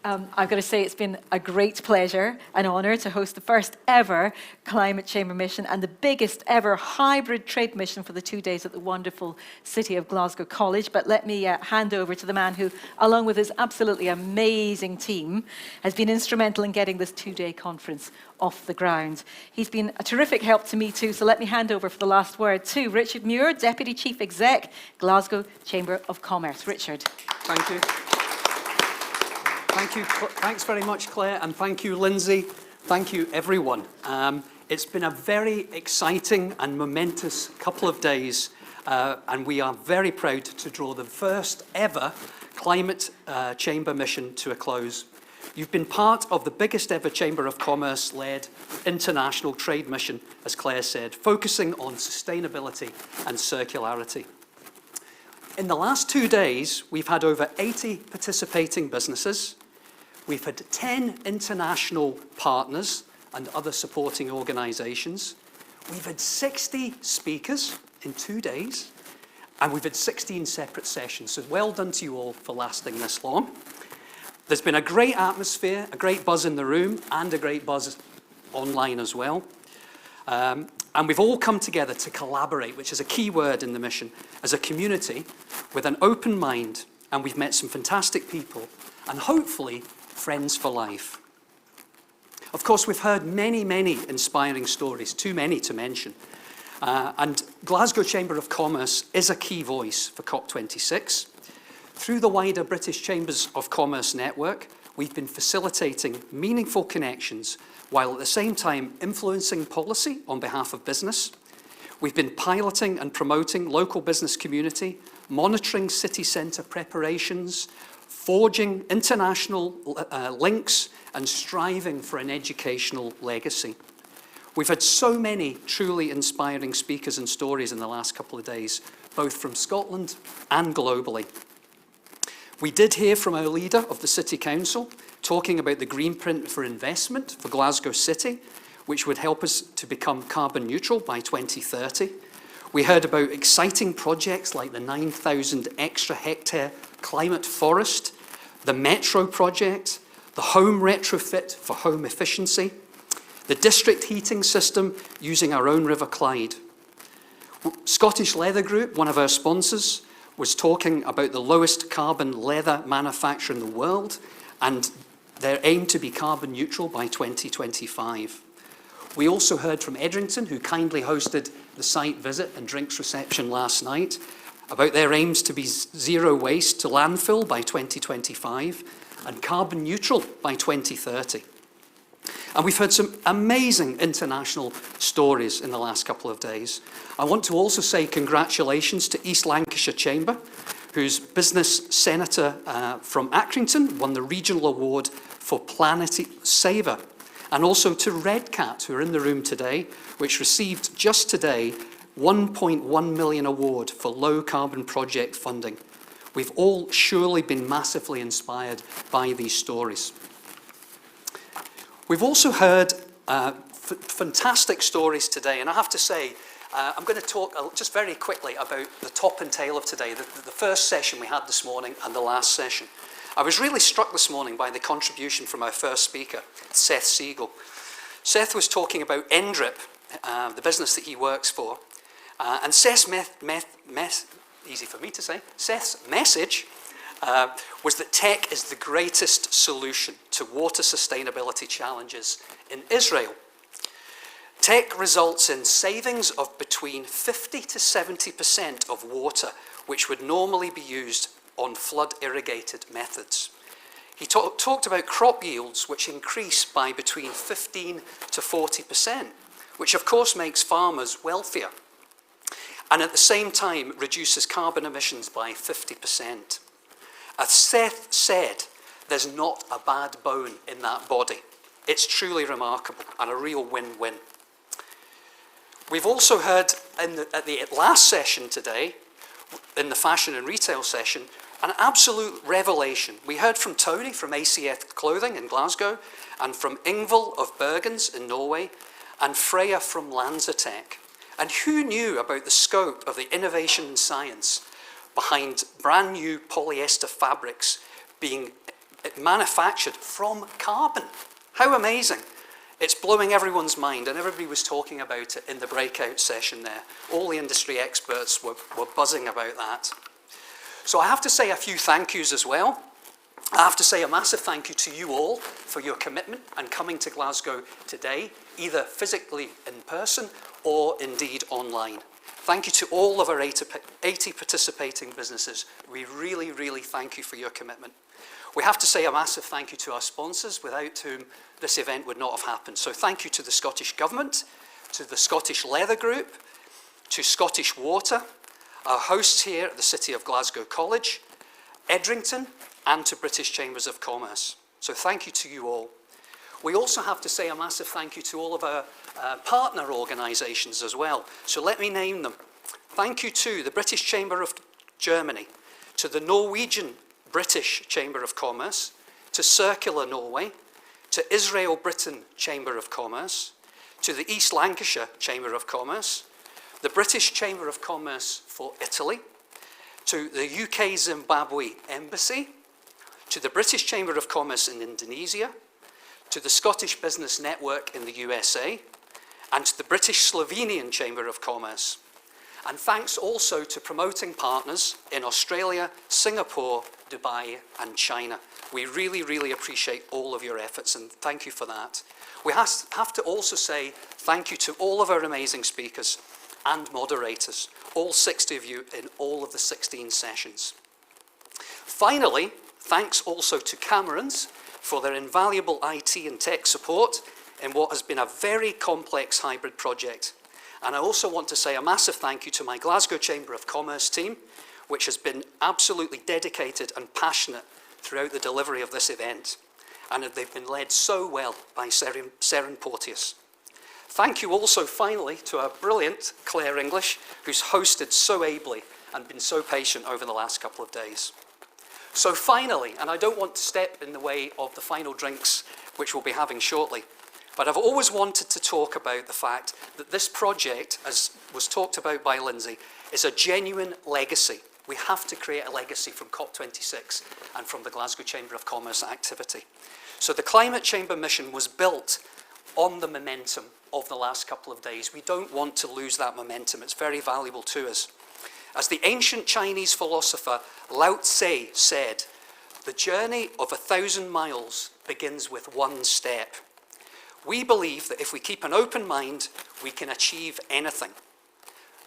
I've got to say it's been a great pleasure and honour to host the first ever Climate Chamber mission and the biggest ever hybrid trade mission for the 2 days at the wonderful city of Glasgow College. But let me hand over to the man who, along with his absolutely amazing team, has been instrumental in getting this 2-day conference off the ground. He's been a terrific help to me too, so let me hand over for the last word to Richard Muir, Deputy Chief Exec, Glasgow Chamber of Commerce. Richard. Thank you. Thank you. Thanks very much, Claire, and thank you, Lindsay. Thank you, everyone. It's been a very exciting and momentous couple of days, and we are very proud to draw the first ever Climate Chamber mission to a close. You've been part of the biggest ever Chamber of Commerce-led international trade mission, as Claire said, focusing on sustainability and circularity. In the last 2 days, we've had over 80 participating businesses. We've had 10 international partners and other supporting organisations. We've had 60 speakers in 2 days, and we've had 16 separate sessions. So well done to you all for lasting this long. There's been a great atmosphere, a great buzz in the room, and a great buzz online as well. And we've all come together to collaborate, which is a key word in the mission, as a community with an open mind, and we've met some fantastic people, and hopefully friends for life. Of course, we've heard many, many inspiring stories, too many to mention. And Glasgow Chamber of Commerce is a key voice for COP26. Through the wider British Chambers of Commerce network, we've been facilitating meaningful connections while at the same time influencing policy on behalf of business. We've been piloting and promoting local business community, monitoring city centre preparations, forging international links, and striving for an educational legacy. We've had so many truly inspiring speakers and stories in the last couple of days, both from Scotland and globally. We did hear from our leader of the City Council talking about the green print for investment for Glasgow City, which would help us to become carbon neutral by 2030. We heard about exciting projects like the 9,000 extra hectare climate forest, the Metro project, the home retrofit for home efficiency, the district heating system using our own River Clyde. Scottish Leather Group, one of our sponsors, was talking about the lowest carbon leather manufacturer in the world and their aim to be carbon neutral by 2025. We also heard from Edrington, who kindly hosted the site visit and drinks reception last night, about their aims to be zero waste to landfill by 2025 and carbon neutral by 2030. And we've heard some amazing international stories in the last couple of days. I want to also say congratulations to East Lancashire Chamber, whose business senator from Accrington won the regional award for Planet Saver, and also to Red Cat, who are in the room today, which received just today 1.1 million award for low carbon project funding. We've all surely been massively inspired by these stories. We've also heard fantastic stories today, and I have to say, I'm going to talk just very quickly about the top and tail of today, the first session we had this morning and the last session. I was really struck this morning by the contribution from our first speaker, Seth Siegel. Seth was talking about NDRIP, the business that he works for, and Seth's easy for me to say, Seth's message was that tech is the greatest solution to water sustainability challenges in Israel. Tech results in savings of between 50 to 70% of water, which would normally be used on flood-irrigated methods. He talked about crop yields, which increase by between 15 to 40%, which of course makes farmers wealthier, and at the same time reduces carbon emissions by 50%. As Seth said, there's not a bad bone in that body. It's truly remarkable and a real win-win. We've also heard at the last session today, in the fashion and retail session, an absolute revelation. We heard from Tony from ACF Clothing in Glasgow, and from Ingvild of Bergens in Norway, and Freya from Lanzatech. And who knew about the scope of the innovation and science behind brand new polyester fabrics being manufactured from carbon. How amazing. It's blowing everyone's mind, and everybody was talking about it in the breakout session there. All the industry experts were buzzing about that. So I have to say a few thank yous as well. I have to say a massive thank you to you all for your commitment and coming to Glasgow today, either physically in person or indeed online. Thank you to all of our 80 participating businesses. We really, really thank you for your commitment. We have to say a massive thank you to our sponsors, without whom this event would not have happened. So thank you to the Scottish Government, to the Scottish Leather Group, to Scottish Water, our hosts here at the City of Glasgow College, Edrington, and to British Chambers of Commerce. So thank you to you all. We also have to say a massive thank you to all of our partner organisations as well. So let me name them. Thank you to the British Chamber of Germany, to the Norwegian British Chamber of Commerce, to Circular Norway, to Israel Britain Chamber of Commerce, to the East Lancashire Chamber of Commerce, the British Chamber of Commerce for Italy, to the UK Zimbabwe Embassy, to the British Chamber of Commerce in Indonesia, to the Scottish Business Network in the USA, and to the British Slovenian Chamber of Commerce. And thanks also to promoting partners in Australia, Singapore, Dubai, and China. We really, really appreciate all of your efforts, and thank you for that. We have to also say thank you to all of our amazing speakers and moderators, all 60 of you in all of the 16 sessions. Finally, thanks also to Camerons for their invaluable IT and tech support in what has been a very complex hybrid project. And I also want to say a massive thank you to my Glasgow Chamber of Commerce team, which has been absolutely dedicated and passionate throughout the delivery of this event. And they've been led so well by Seren Porteous. Thank you also, finally, to our brilliant Claire English, who's hosted so ably and been so patient over the last couple of days. So finally, and I don't want to step in the way of the final drinks, which we'll be having shortly, but I've always wanted to talk about the fact that this project, as was talked about by Lindsay, is a genuine legacy. We have to create a legacy from COP26 and from the Glasgow Chamber of Commerce activity. So the Climate Chamber mission was built on the momentum of the last couple of days. We don't want to lose that momentum. It's very valuable to us. As the ancient Chinese philosopher Lao Tse said, the journey of 1,000 miles begins with one step. We believe that if we keep an open mind, we can achieve anything.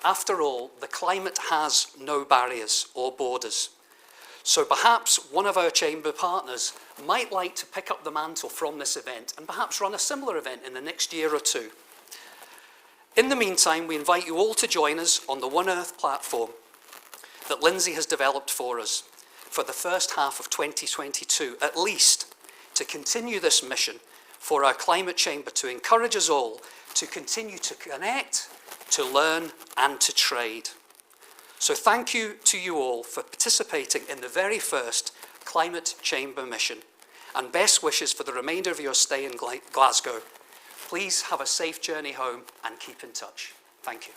After all, the climate has no barriers or borders. So perhaps one of our chamber partners might like to pick up the mantle from this event and perhaps run a similar event in the next year or two. In the meantime, we invite you all to join us on the One Earth platform that Lindsay has developed for us for the first half of 2022, at least, to continue this mission for our climate chamber, to encourage us all to continue to connect, to learn, and to trade. So thank you to you all for participating in the very first Climate Chamber mission, and best wishes for the remainder of your stay in Glasgow. Please have a safe journey home and keep in touch. Thank you.